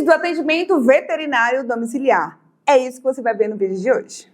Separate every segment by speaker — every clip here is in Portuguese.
Speaker 1: do atendimento veterinário domiciliar. É isso que você vai ver no vídeo de hoje.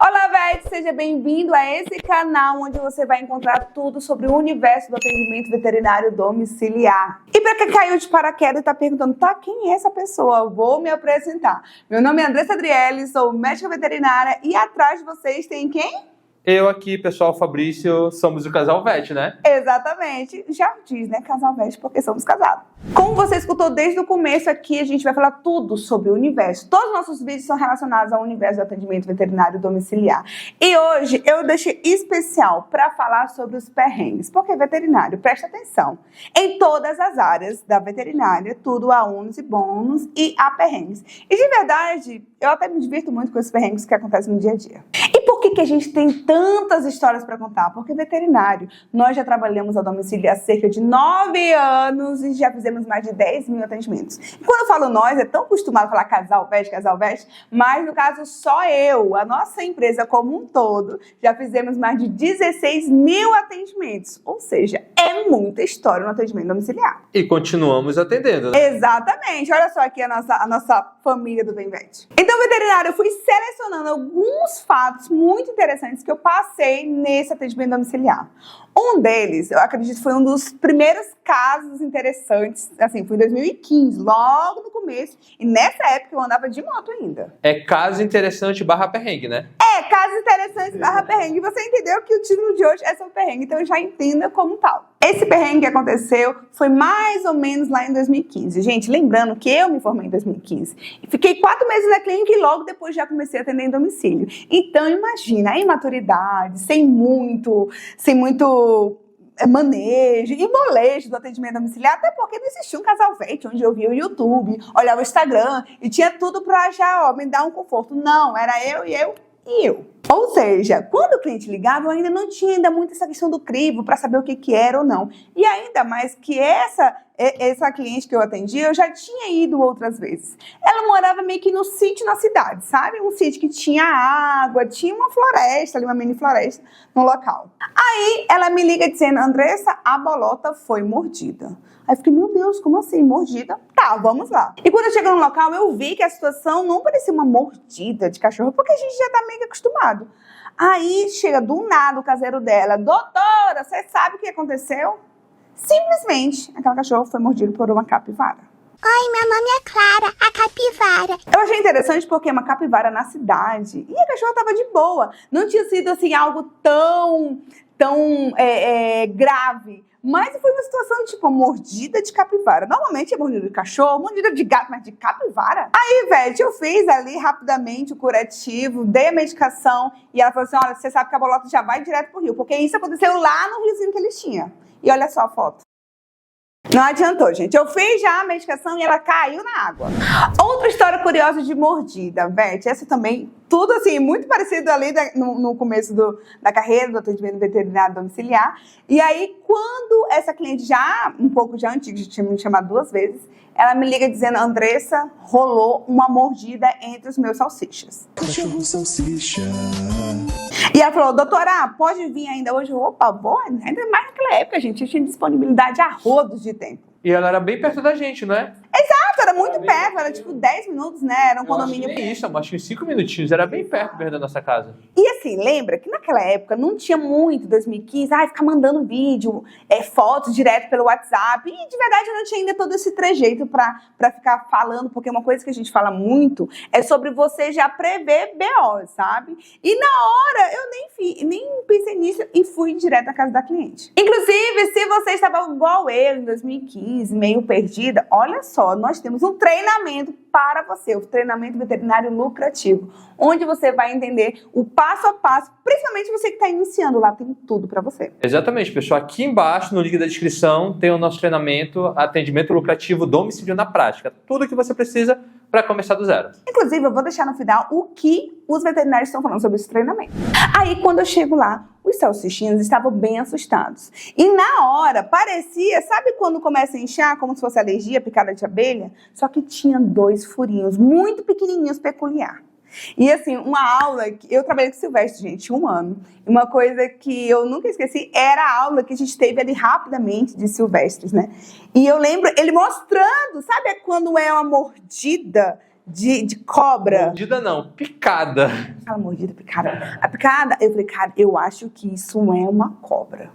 Speaker 1: Olá, Vet! Seja bem-vindo a esse canal onde você vai encontrar tudo sobre o universo do atendimento veterinário domiciliar. E para quem caiu de paraquedas e está perguntando, tá, quem é essa pessoa? Eu vou me apresentar. Meu nome é Andressa Adriele, sou médica veterinária e atrás de vocês tem quem?
Speaker 2: Eu aqui, pessoal, Fabrício, somos o Casal Vet, né?
Speaker 1: Exatamente. Já diz, né, Casal Vet, porque somos casados. Como você escutou desde o começo aqui, a gente vai falar tudo sobre o universo. Todos os nossos vídeos são relacionados ao universo do atendimento veterinário domiciliar. E hoje eu deixei especial para falar sobre os perrengues. Porque veterinário, presta atenção, em todas as áreas da veterinária, tudo há ônus e bônus e há perrengues. E de verdade, eu até me divirto muito com esses perrengues que acontecem no dia a dia. E por que a gente tem tantas histórias para contar? Porque veterinário, nós já trabalhamos a domicílio há cerca de 9 anos e já fizemos mais de 10 mil atendimentos. E quando eu falo nós, é tão acostumado a falar casal vet, mas no caso só eu, a nossa empresa como um todo, já fizemos mais de 16 mil atendimentos. Ou seja, é muita história no atendimento domiciliar.
Speaker 2: E continuamos atendendo, né?
Speaker 1: Exatamente. Olha só aqui a nossa família do Bem Vet. Então, veterinário, eu fui selecionando alguns fatos muito interessantes que eu passei nesse atendimento domiciliar. Um deles, eu acredito, foi um dos primeiros casos interessantes, assim, foi em 2015, logo no começo, e nessa época eu andava de moto ainda.
Speaker 2: É caso interessante barra perrengue, né?
Speaker 1: É, caso interessante barra perrengue. Você entendeu que o título de hoje é sobre perrengue, então já entenda como tal. Esse perrengue que aconteceu foi mais ou menos lá em 2015. Gente, lembrando que eu me formei em 2015. E fiquei 4 meses na clínica e logo depois já comecei a atender em domicílio. Então, imagina, a imaturidade, sem muito manejo e molejo do atendimento domiciliar, até porque não existia um Casal Vet, onde eu via o YouTube, olhava o Instagram e tinha tudo pra já, me dar um conforto. Não, era eu e eu e eu. Ou seja, quando o cliente ligava, eu ainda não tinha muito essa questão do crivo para saber o que era ou não. E ainda mais que essa cliente que eu atendi, eu já tinha ido outras vezes. Ela morava meio que no sítio na cidade, sabe? Um sítio que tinha água, tinha uma floresta ali, uma mini floresta no local. Aí ela me liga dizendo, Andressa, a bolota foi mordida. Aí eu fiquei, meu Deus, como assim? Mordida? Tá, vamos lá. E quando eu cheguei no local, eu vi que a situação não parecia uma mordida de cachorro, porque a gente já tá meio que acostumado. Aí chega do nada o caseiro dela, doutora, você sabe o que aconteceu? Simplesmente, aquela cachorra foi mordida por uma capivara.
Speaker 3: Oi, meu nome é Clara, a capivara.
Speaker 1: Eu achei interessante porque é uma capivara na cidade e a cachorra tava de boa. Não tinha sido assim algo tão grave. Mas foi uma situação tipo mordida de capivara. Normalmente é mordida de cachorro, mordida de gato, mas de capivara? Aí, Vete, eu fiz ali rapidamente o curativo, dei a medicação e ela falou assim, olha, você sabe que a bolota já vai direto pro rio, porque isso aconteceu lá no riozinho que eles tinham. E olha só a foto. Não adiantou, gente. Eu fiz já a medicação e ela caiu na água. Outra história curiosa de mordida, Vete. Essa também, tudo assim, muito parecido ali no começo da carreira do atendimento veterinário domiciliar. E aí, quando essa cliente já, um pouco já antiga, já tinha me chamado 2 vezes, ela me liga dizendo, Andressa, rolou uma mordida entre os meus salsichas.
Speaker 4: Cachorro salsicha.
Speaker 1: E ela falou, doutora, pode vir ainda hoje? Opa, boa, ainda mais naquela época, gente, eu tinha disponibilidade a rodos de tempo.
Speaker 2: E ela era bem perto da gente, não é?
Speaker 1: Exato, era muito perto, era tipo 10 minutos, né? Era um condomínio.
Speaker 2: Isso, acho que uns 5 minutinhos, era bem perto mesmo da nossa casa.
Speaker 1: E assim, lembra que naquela época não tinha muito, 2015, ficar mandando vídeo, fotos direto pelo WhatsApp. E de verdade eu não tinha ainda todo esse trejeito pra ficar falando, porque uma coisa que a gente fala muito é sobre você já prever BO, sabe? E na hora eu nem pensei nisso e fui direto na casa da cliente. Inclusive, se você estava igual eu em 2015, meio perdida, olha só, nós temos um treinamento para você, o treinamento veterinário lucrativo, onde você vai entender o passo a passo, principalmente você que está iniciando, lá tem tudo para você.
Speaker 2: Exatamente, pessoal. Aqui embaixo, no link da descrição, tem o nosso treinamento, atendimento lucrativo, domicílio na prática. Tudo o que você precisa para começar do zero.
Speaker 1: Inclusive, eu vou deixar no final o que os veterinários estão falando sobre esse treinamento. Aí, quando eu chego lá, os salsichinhos estavam bem assustados. E na hora, parecia, sabe quando começa a inchar, como se fosse alergia, picada de abelha? Só que tinha 2 furinhos muito pequenininhos, peculiar. E assim, uma aula que eu trabalhei com o Silvestre, gente, 1 ano. E uma coisa que eu nunca esqueci era a aula que a gente teve ali rapidamente de Silvestres, né? E eu lembro ele mostrando, sabe quando é uma mordida de cobra?
Speaker 2: Mordida não, picada.
Speaker 1: Aquela mordida, picada. A picada, eu falei, cara, eu acho que isso é uma cobra.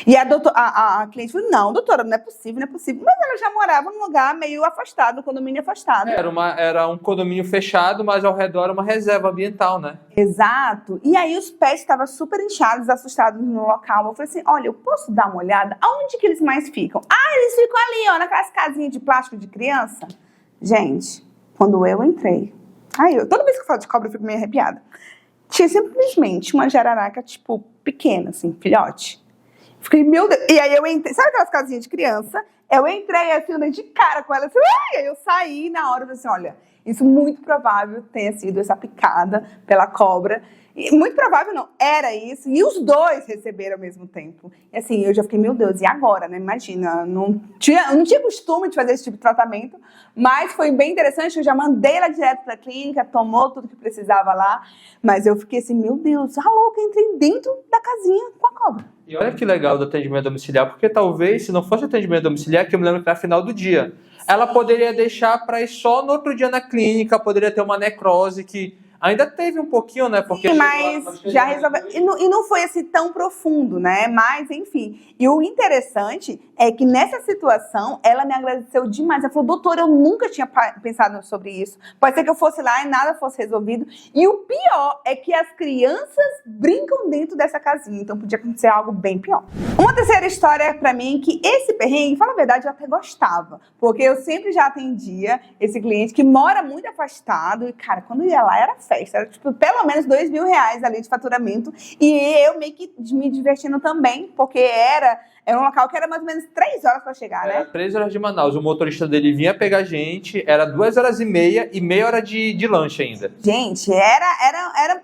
Speaker 1: E a cliente falou, não, doutora, não é possível, não é possível. Mas ela já morava num lugar meio afastado, um condomínio afastado.
Speaker 2: Era um condomínio fechado, mas ao redor uma reserva ambiental, né?
Speaker 1: Exato. E aí os pés estavam super inchados, assustados no local. Eu falei assim, olha, eu posso dar uma olhada? Aonde que eles mais ficam? Ah, eles ficam ali, ó, naquelas casinhas de plástico de criança. Gente, quando eu entrei... toda vez que eu falo de cobra, eu fico meio arrepiada. Tinha simplesmente uma jararaca, tipo, pequena, assim, filhote. Fiquei, meu Deus. E aí eu entrei, sabe aquelas casinhas de criança? Eu entrei assim, andei de cara com ela, assim, e aí eu saí na hora, eu falei assim, olha, isso muito provável tenha sido essa picada pela cobra. E muito provável não, era isso. E os dois receberam ao mesmo tempo. E assim, eu já fiquei, meu Deus, e agora, né? Imagina, não tinha costume de fazer esse tipo de tratamento, mas foi bem interessante, eu já mandei ela direto pra clínica, tomou tudo que precisava lá, mas eu fiquei assim, meu Deus, a louca, entrei dentro da casinha com a cobra.
Speaker 2: E olha que legal do atendimento domiciliar, porque talvez, se não fosse atendimento domiciliar, que eu me lembro que era final do dia, ela poderia deixar para ir só no outro dia na clínica, poderia ter uma necrose que ainda teve um pouquinho, né? Porque
Speaker 1: sim, mas já resolveu. E não foi assim tão profundo, né? Mas, enfim. E o interessante é que nessa situação, ela me agradeceu demais. Ela falou, doutora, eu nunca tinha pensado sobre isso. Pode ser que eu fosse lá e nada fosse resolvido. E o pior é que as crianças brincam dentro dessa casinha. Então podia acontecer algo bem pior. Uma terceira história pra mim, que esse perrengue, fala a verdade, eu até gostava. Porque eu sempre já atendia esse cliente que mora muito afastado. E, cara, quando ia lá, era festa. Era, tipo, pelo menos R$2.000 ali de faturamento. E eu meio que me divertindo também, porque era um local que era mais ou menos 3 horas para chegar, né?
Speaker 2: 3 horas de Manaus. O motorista dele vinha pegar a gente, era 2h30 e meia hora de lanche ainda.
Speaker 1: Gente, mas era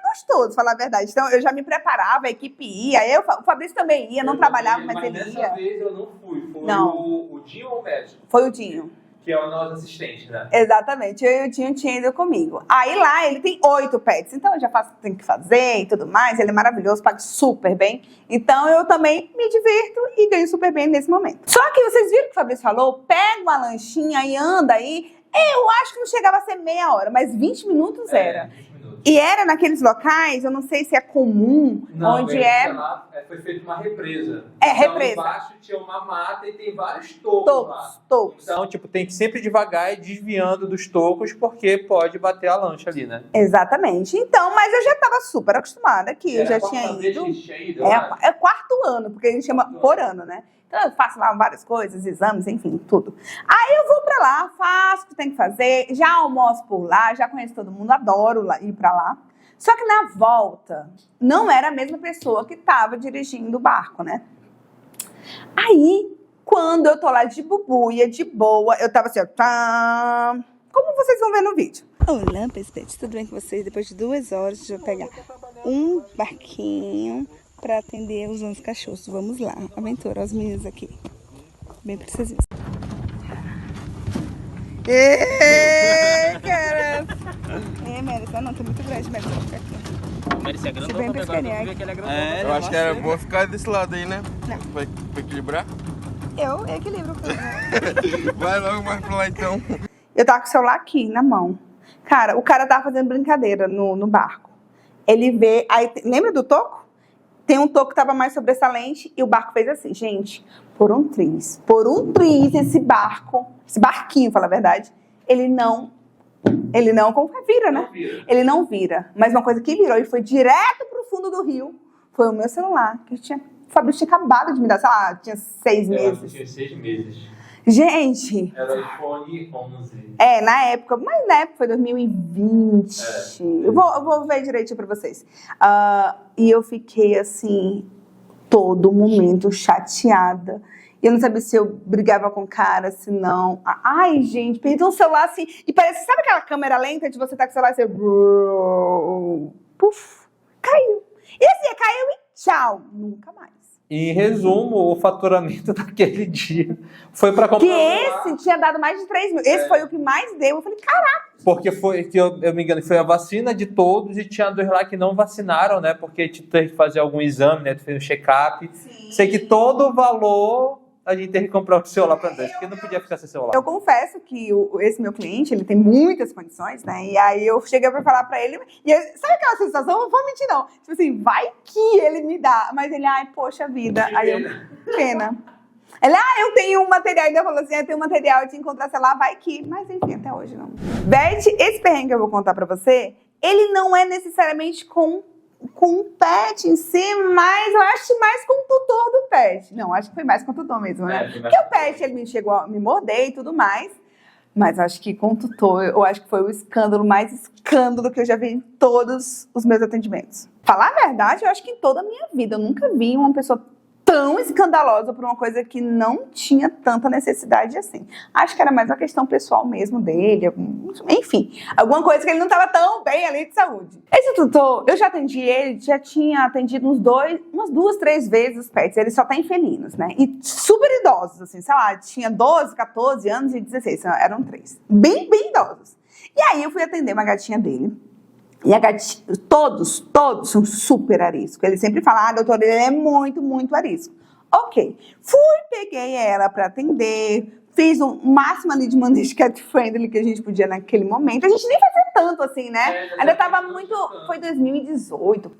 Speaker 1: gostoso, falar a verdade. Então eu já me preparava, a equipe ia, o Fabrício também ia, não trabalhava, mas ele ia.
Speaker 2: Mas dessa vez eu não fui, foi
Speaker 1: não.
Speaker 2: o Dinho ou o médico?
Speaker 1: Foi o Dinho.
Speaker 2: Que é o nosso assistente, né?
Speaker 1: Exatamente, eu e o Dinho tinha ido comigo. Aí lá ele tem 8 pets, então eu já tenho que fazer e tudo mais, ele é maravilhoso, paga super bem. Então eu também me divirto e ganho super bem nesse momento. Só que vocês viram que o Fabrício falou, pega uma lanchinha e anda aí. Eu acho que não chegava a ser meia hora, mas 20 minutos era.
Speaker 2: 20 minutos.
Speaker 1: E era naqueles locais, eu não sei se é comum,
Speaker 2: não,
Speaker 1: onde
Speaker 2: lá, foi feita uma represa.
Speaker 1: É,
Speaker 2: então,
Speaker 1: represa.
Speaker 2: Embaixo tinha uma mata e tem vários tocos lá.
Speaker 1: Tocos.
Speaker 2: Então, tipo, tem que sempre devagar e desviando dos tocos, porque pode bater a lancha ali, né?
Speaker 1: Exatamente. Então, mas eu já estava super acostumada aqui, eu já tinha ido. É 4º ano, porque a gente chama por ano, né? Então eu faço lá várias coisas, exames, enfim, tudo. Aí eu vou pra lá, faço o que tem que fazer, já almoço por lá, já conheço todo mundo, adoro ir pra lá. Só que na volta, não era a mesma pessoa que estava dirigindo o barco, né? Aí, quando eu tô lá de bubuia, de boa, eu tava assim, ó, tá, como vocês vão ver no vídeo. Olá, pessoas, tudo bem com vocês? Depois de 2 horas, deixa eu pegar um barquinho para atender os 11 cachorros. Vamos lá, aventura, os meninos aqui. Bem precisinhos. Êêêê, cara! Mércia, não, tá muito grande, Mércia, fica aqui.
Speaker 4: Mércia é grande,
Speaker 1: bem pescaria.
Speaker 4: eu acho que era bom ficar desse lado aí, né?
Speaker 1: Não.
Speaker 4: Pra equilibrar.
Speaker 1: Eu equilibro.
Speaker 4: Vai logo mais pra lá, então.
Speaker 1: Eu tava com o celular aqui, na mão. Cara, o cara tava fazendo brincadeira no barco. Ele vê, aí, lembra do toco? Tem um toco que tava mais sobressalente e o barco fez assim, gente, por um triz, esse barquinho, fala a verdade, ele não como vira, né? Ele não vira. Mas uma coisa que virou e foi direto pro fundo do rio foi o meu celular, que o Fabrício tinha acabado de me dar, sei lá, tinha 6 meses.
Speaker 2: Tinha 6 meses.
Speaker 1: Gente!
Speaker 2: Era o iPhone 11.
Speaker 1: Na época, mas na época foi 2020. Eu vou ver direitinho pra vocês. E eu fiquei assim, todo momento chateada. Eu não sabia se eu brigava com o cara, se não. Ai, gente, perdi um celular assim. E parece, sabe aquela câmera lenta de você estar com o celular e você. Puf, caiu. E assim, caiu e tchau. Nunca mais.
Speaker 2: Em resumo, o faturamento daquele dia foi para comprar.
Speaker 1: Que esse tinha dado mais de 3 mil. Esse foi o que mais deu. Eu falei, caraca.
Speaker 2: Porque foi, que eu me engano, foi a vacina de todos e tinha 2 lá que não vacinaram, né? Porque teve que fazer algum exame, né? Tu fez um check-up. Sei que todo o valor a gente teve que comprar o celular para Andressa, porque não podia ficar sem celular.
Speaker 1: Eu confesso que esse meu cliente, ele tem muitas condições, né? E aí eu cheguei pra falar pra ele, e sabe aquela sensação? Não vou mentir, não. Tipo assim, vai que ele me dá. Mas ele, ai, poxa vida. Aí eu, pena. Ele, eu tenho um material, ainda falou assim, eu tenho um material de encontrar, sei lá, vai que. Mas enfim, até hoje não. Beth, esse perrengue que eu vou contar pra você, ele não é necessariamente com o pet em si, mas eu acho mais com o tutor do pet. Não, acho que foi mais com o tutor mesmo, né? Porque o pet, ele me chegou a me morder e tudo mais, mas acho que com o tutor, eu acho que foi o escândalo, mais escândalo que eu já vi em todos os meus atendimentos. Falar a verdade, eu acho que em toda a minha vida, eu nunca vi uma pessoa tão escandalosa por uma coisa que não tinha tanta necessidade assim. Acho que era mais uma questão pessoal mesmo dele, enfim, alguma coisa que ele não estava tão bem ali de saúde. Esse tutor, eu já atendi ele, já tinha atendido umas 2, 3 vezes os pets, ele só tem felinos, né? E super idosos, assim, sei lá, tinha 12, 14 anos e 16, eram 3. Bem idosos. E aí eu fui atender uma gatinha dele. E a gatinha, todos são super arisco. Ele sempre fala, doutora, ele é muito, muito arisco. Ok. Peguei ela pra atender, fiz um máximo ali de manejo cat friendly que a gente podia naquele momento. A gente nem fazia tanto assim, né? Ainda tava muito... Foi 2018.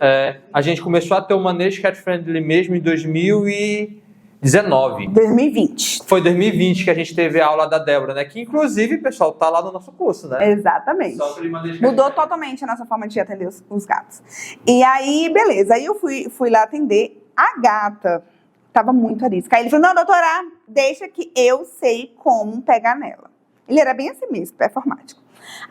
Speaker 2: A gente começou a ter o manejo cat friendly mesmo em 2019.
Speaker 1: 2020.
Speaker 2: Foi 2020 que a gente teve a aula da Débora, né? Que inclusive, pessoal, tá lá no nosso curso, né?
Speaker 1: Exatamente.
Speaker 2: Só aquele manejo
Speaker 1: Mudou totalmente a nossa forma de atender os gatos. E aí, beleza. Aí eu fui lá atender a gata. Tava muito arisca. Aí ele falou, não, doutora, deixa que eu sei como pegar nela. Ele era bem assim mesmo, performático.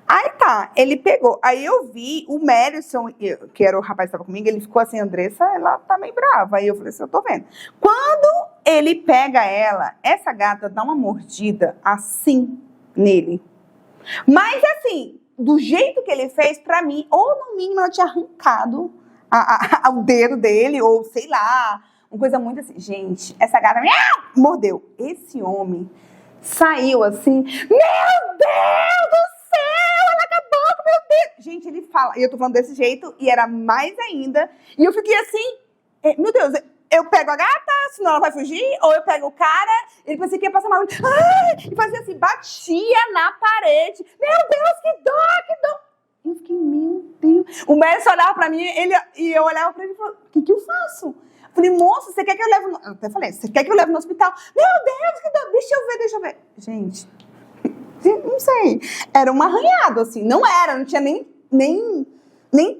Speaker 1: Aí tá, ele pegou. Aí eu vi o Mérison, que era o rapaz que estava comigo, ele ficou assim, Andressa, ela tá meio brava. Aí eu falei assim, eu tô vendo. Quando ele pega ela, essa gata dá uma mordida assim nele. Mas assim, do jeito que ele fez, pra mim, ou no mínimo ela tinha arrancado o dedo dele, ou sei lá, uma coisa muito assim. Gente, essa gata mordeu. Esse homem saiu assim, meu Deus do céu, ela acabou com meu dedo. Gente, ele fala, e eu tô falando desse jeito, e era mais ainda, e eu fiquei assim, meu Deus, eu pego a gata, senão ela vai fugir, ou eu pego o cara, ele pensei que ia passar mal, e fazia assim, batia na parede, meu Deus, que dor, que dor. E eu fiquei, meu Deus. O médico olhava pra mim, e eu olhava pra ele e falava, o que eu faço? Eu falei, moço, você quer que eu leve eu até falei, você quer que eu leve no hospital? Meu Deus, que dor, deixa eu ver. Gente, não sei, era um arranhado, assim, não tinha nem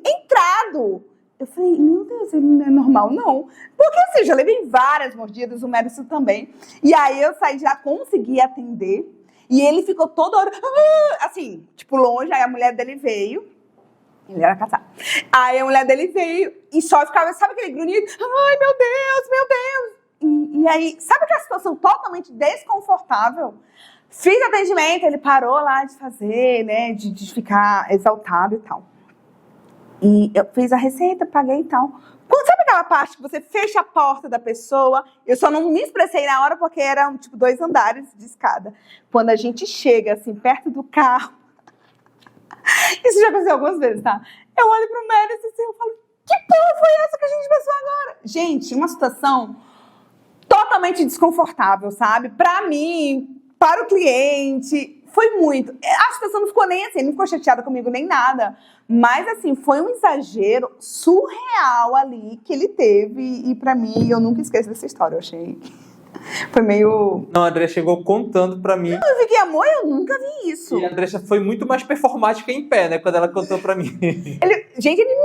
Speaker 1: entrado. Eu falei, meu Deus, ele não é normal, não. Porque assim, eu já levei várias mordidas, o Mércio também. E aí eu saí de lá, consegui atender, e ele ficou toda hora, assim, tipo, longe, aí a mulher dele veio, ele era casado. Aí a mulher dele veio e só ficava, sabe aquele grunhido? Ai, meu Deus. E aí, sabe aquela situação totalmente desconfortável? Fiz atendimento, ele parou lá de fazer, né, de ficar exaltado e tal. E eu fiz a receita, paguei e tal. Sabe aquela parte que você fecha a porta da pessoa? Eu só não me expressei na hora porque eram, tipo, 2 andares de escada. Quando a gente chega, assim, perto do carro, isso já aconteceu algumas vezes, tá? Eu olho pro médico assim, eu falo, que porra foi essa que a gente passou agora? Gente, uma situação totalmente desconfortável, sabe? Pra mim, para o cliente, foi muito. A situação não ficou nem assim, não ficou chateada comigo nem nada. Mas, assim, foi um exagero surreal ali que ele teve. E pra mim, eu nunca esqueço dessa história, eu achei... Foi meio...
Speaker 2: Não, a Andressa chegou contando pra mim.
Speaker 1: Eu fiquei, amor, eu nunca vi isso.
Speaker 2: E a Andressa foi muito mais performática em pé, né? Quando ela contou pra mim.
Speaker 1: Gente, ele, meu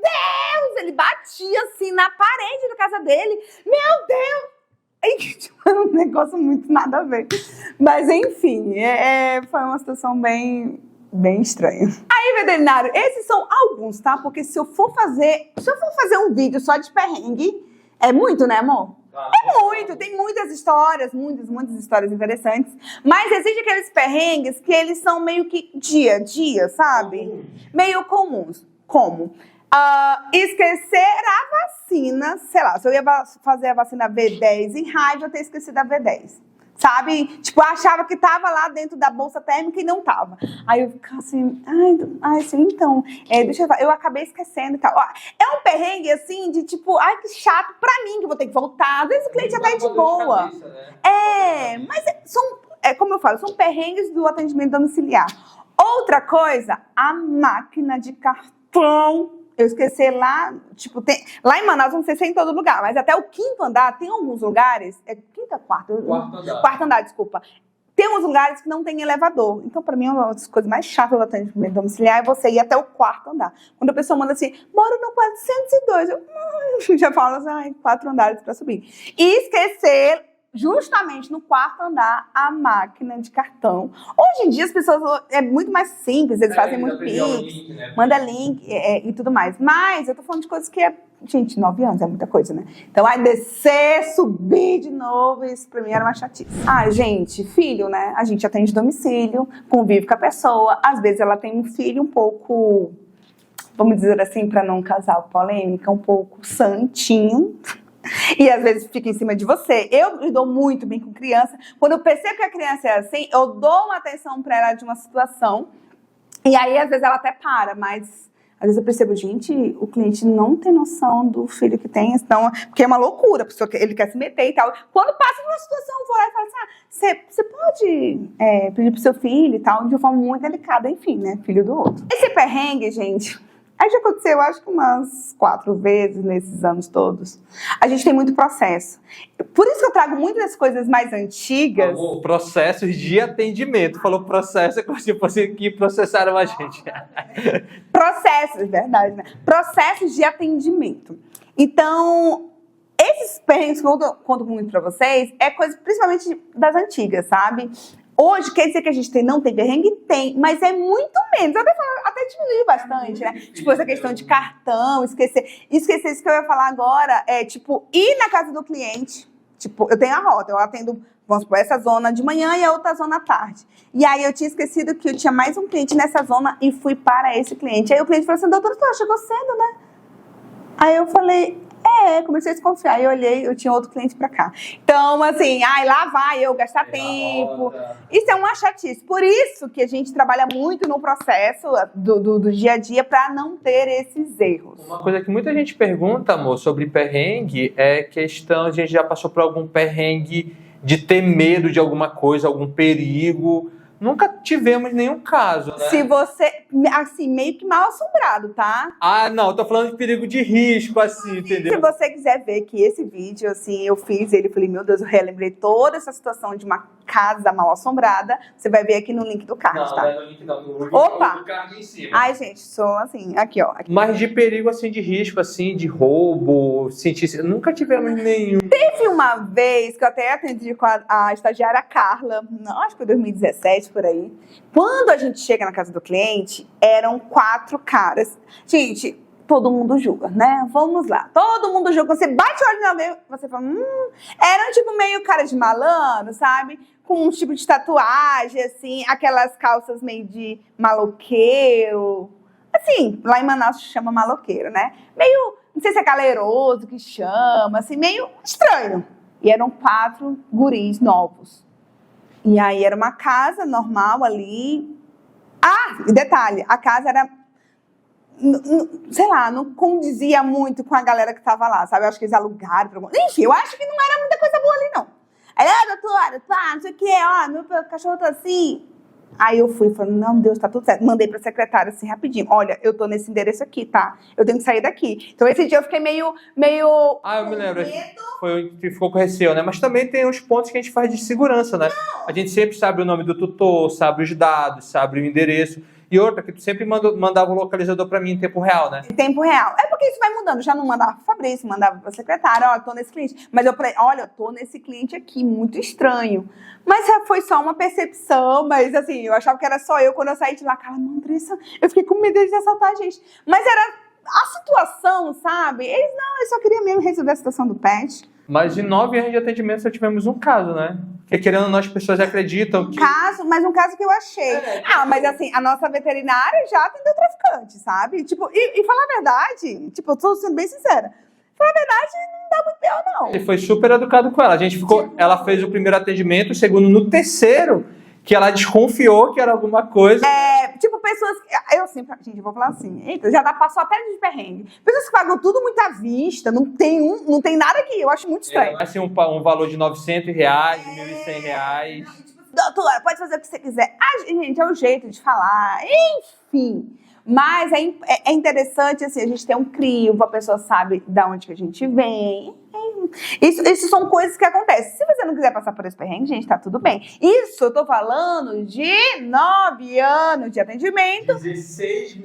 Speaker 1: Deus! Ele batia assim na parede da casa dele. Meu Deus! Era um negócio muito nada a ver. Mas, enfim, foi uma situação bem estranha. Aí, veterinário, esses são alguns, tá? Porque se eu for fazer um vídeo só de perrengue, é muito, né, amor? É muito, tem muitas histórias, muitas histórias interessantes, mas existem aqueles perrengues que eles são meio que dia a dia, sabe? Meio comuns. Como? Esquecer a vacina, sei lá, se eu ia fazer a vacina V10 em raiva, eu ter esquecido a V10. Sabe? Tipo, eu achava que tava lá dentro da bolsa térmica e não tava. Aí eu ficava assim, então, deixa eu falar, eu acabei esquecendo e tal. Ó, é um perrengue assim de tipo, que chato pra mim que eu vou ter que voltar. Às vezes o cliente até é de boa.
Speaker 2: Cabeça, né?
Speaker 1: Mas como eu falo, são perrengues do atendimento domiciliar. Outra coisa, a máquina de cartão. Eu esqueci lá, tipo, lá em Manaus, não sei se é em todo lugar, mas até o 5º andar, tem alguns lugares, quarto andar. Quarto andar, desculpa. Tem uns lugares que não tem elevador. Então, pra mim, uma das coisas mais chatas do atendimento domiciliar é você ir até o 4º andar. Quando a pessoa manda assim, moro no 402, eu já falo assim, 4 andares pra subir. E esquecer justamente no 4º andar a máquina de cartão. Hoje em dia as pessoas é muito mais simples, eles fazem muito Pix,
Speaker 2: né?
Speaker 1: manda link e tudo mais. Mas eu tô falando de coisas que gente, 9 anos é muita coisa, né? Então vai descer, subir de novo, isso pra mim era uma chatice. Gente, filho, né? A gente atende domicílio, convive com a pessoa, às vezes ela tem um filho um pouco, vamos dizer assim, pra não causar polêmica, um pouco santinho. E às vezes fica em cima de você. Eu lido muito bem com criança. Quando eu percebo que a criança é assim, eu dou uma atenção pra ela de uma situação. E aí, às vezes, ela até para, mas às vezes eu percebo, gente, o cliente não tem noção do filho que tem, então, porque é uma loucura, porque ele quer se meter e tal. Quando passa por uma situação, eu vou lá e falo assim, você pode pedir pro seu filho e tal, de uma forma muito delicada, enfim, né, filho do outro. Esse perrengue, gente, aí já aconteceu, acho que umas 4 vezes nesses anos todos. A gente tem muito processo. Por isso que eu trago muitas das coisas mais antigas.
Speaker 2: Falou processos de atendimento. Falou processo, é como se fosse que processaram a gente.
Speaker 1: Processos, verdade, né? Processos de atendimento. Então, esses perrengues que eu conto muito pra vocês é coisa principalmente das antigas, sabe? Hoje, quer dizer que a gente não tem perrengue? Tem, mas é muito menos. Eu até diminuiu bastante, né? Tipo, essa questão de cartão, esquecer isso que eu ia falar agora, tipo, ir na casa do cliente. Tipo, eu tenho a rota, eu atendo, vamos supor, essa zona de manhã e a outra zona à tarde. E aí eu tinha esquecido que eu tinha mais um cliente nessa zona e fui para esse cliente. Aí o cliente falou assim, doutora, tu chegou cedo, né? Aí eu falei, comecei a desconfiar. Aí eu olhei, eu tinha outro cliente pra cá. Então, assim, lá vai eu gastar tempo. Isso é uma chatice. Por isso que a gente trabalha muito no processo do dia a dia pra não ter esses erros.
Speaker 2: Uma coisa que muita gente pergunta, amor, sobre perrengue é questão, a gente já passou por algum perrengue de ter medo de alguma coisa, algum perigo. Nunca tivemos nenhum caso, né?
Speaker 1: Se você, assim, meio que mal assombrado, tá?
Speaker 2: Não, tô falando de perigo de risco, assim, entendeu?
Speaker 1: Se você quiser ver que esse vídeo, assim, eu fiz ele, falei, meu Deus, eu relembrei toda essa situação de uma casa mal assombrada, você vai ver aqui no link do card, tá?
Speaker 2: Não é no link não, no link
Speaker 1: Opa!
Speaker 2: do card em cima.
Speaker 1: Ai, gente, sou assim, aqui, ó.
Speaker 2: Mas de perigo, assim, de risco, assim, de roubo, nunca tivemos nenhum.
Speaker 1: Teve uma vez que eu até atendi com a estagiária Carla, não, acho que foi 2017, por aí. Quando a gente chega na casa do cliente, eram 4 caras. Gente, todo mundo julga, né? Vamos lá. Todo mundo julga. Você bate o olho no meu, você fala, eram tipo meio cara de malandro, sabe? Com um tipo de tatuagem, assim, aquelas calças meio de maloqueiro. Assim, lá em Manaus se chama maloqueiro, né? Meio, não sei se é galeroso que chama, assim, meio estranho. E eram 4 guris novos. E aí era uma casa normal ali. E detalhe, a casa era, sei lá, não condizia muito com a galera que tava lá, sabe? Eu acho que eles alugaram. Enfim, eu acho que não era muita coisa boa ali, não. Aí, doutora, não sei o que, meu cachorro tá assim. Aí eu fui, falei, não, Deus, tá tudo certo. Mandei pra secretária assim, rapidinho. Olha, eu tô nesse endereço aqui, tá? Eu tenho que sair daqui. Então esse dia eu fiquei meio...
Speaker 2: Eu me lembro. Foi que ficou com receio, né? Mas também tem uns pontos que a gente faz de segurança, né? A gente sempre sabe o nome do tutor, sabe os dados, sabe o endereço. E outra, que tu sempre mandava o localizador pra mim em tempo real, né?
Speaker 1: Em tempo real. É porque isso vai mudando. Já não mandava pro Fabrício, mandava pra secretária. Ó, tô nesse cliente. Mas eu falei, olha, eu tô nesse cliente aqui, muito estranho. Mas foi só uma percepção, mas assim, eu achava que era só eu. Quando eu saí de lá, cara, Andressa, eu fiquei com medo de assaltar a gente. Mas era a situação, sabe? Eles só queriam mesmo resolver a situação do pet.
Speaker 2: Mas em 9 anos de atendimento só tivemos um caso, né? Porque querendo ou não, as pessoas acreditam que...
Speaker 1: Mas um caso que eu achei. Mas assim, a nossa veterinária já atendeu traficante, sabe? Tipo, e falar a verdade, tipo, eu tô sendo bem sincera. Falar a verdade, não dá muito pior, não.
Speaker 2: Ele foi super educado com ela. Ela fez o primeiro atendimento, o segundo, no terceiro, que ela desconfiou que era alguma coisa.
Speaker 1: Tipo, pessoas que... Gente, eu vou falar assim. Eita, já passou até de perrengue. Pessoas que pagam tudo muito à vista, não tem nada aqui. Eu acho muito estranho.
Speaker 2: Assim, um valor de R$900, R$1.100.
Speaker 1: Doutora, pode fazer o que você quiser. Gente, é o jeito de falar. Enfim. Mas é interessante, assim, a gente ter um crivo, a pessoa sabe de onde que a gente vem. Isso são coisas que acontecem. Se você não quiser passar por esse perrengue, gente, tá tudo bem. Isso eu tô falando de 9 anos de atendimento.
Speaker 2: 16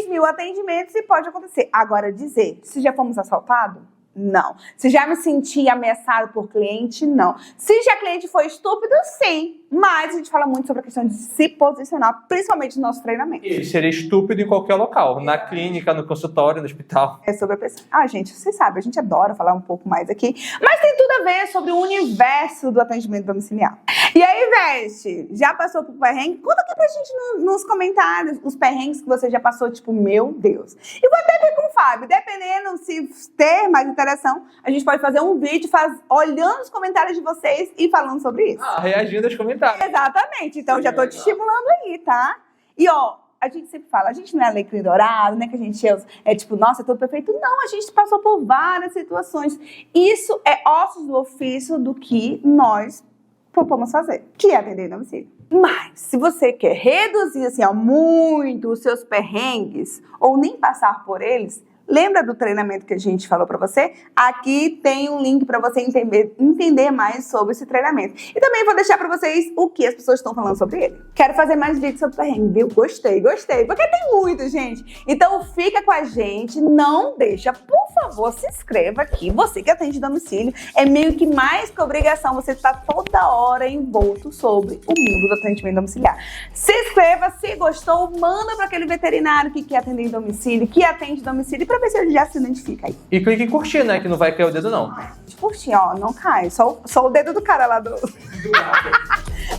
Speaker 1: mil atendimentos e pode acontecer. Agora, dizer, se já fomos assaltados? Não. Se já me senti ameaçado por cliente? Não. Se já cliente foi estúpido? Sim. Mas a gente fala muito sobre a questão de se posicionar, principalmente no nosso treinamento.
Speaker 2: Ele seria estúpido em qualquer local. Na clínica, no consultório, no hospital.
Speaker 1: É sobre a pessoa. Gente, vocês sabem, a gente adora falar um pouco mais aqui. Mas tem tudo a ver sobre o universo do atendimento domiciliar. E aí, Veste, já passou por perrengue? Conta aqui pra gente nos comentários os perrengues que você já passou, tipo, meu Deus. E vou até ver com o Fábio, dependendo se ter mais interação, a gente pode fazer um vídeo olhando os comentários de vocês e falando sobre isso.
Speaker 2: Reagindo aos comentários.
Speaker 1: Exatamente, então já tô te estimulando aí, tá? E a gente sempre fala, a gente não é alecrim dourado, né? Que a gente é tipo, nossa, é tudo perfeito. Não, a gente passou por várias situações. Isso é ossos do ofício do que nós propomos fazer, que é atender em domicílio. Mas, se você quer reduzir, assim, muito os seus perrengues, ou nem passar por eles, lembra do treinamento que a gente falou pra você? Aqui tem um link pra você entender mais sobre esse treinamento. E também vou deixar pra vocês o que as pessoas estão falando sobre ele. Quero fazer mais vídeos sobre perrengue, viu? Gostei. Porque tem muito, gente. Então fica com a gente, não deixa. Por favor, se inscreva aqui. Você que atende domicílio, é meio que mais que obrigação você estar toda hora envolto sobre o mundo do atendimento domiciliar. Se inscreva, se gostou, manda pra aquele veterinário que quer atender em domicílio, que atende domicílio, pra ver se ele já se identifica aí.
Speaker 2: E clique em curtir, né? Que não vai cair o dedo, não.
Speaker 1: Curtir, não cai. Só o dedo do cara lá do...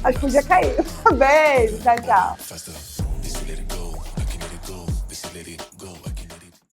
Speaker 1: Acho que podia cair. Beijo, tchau.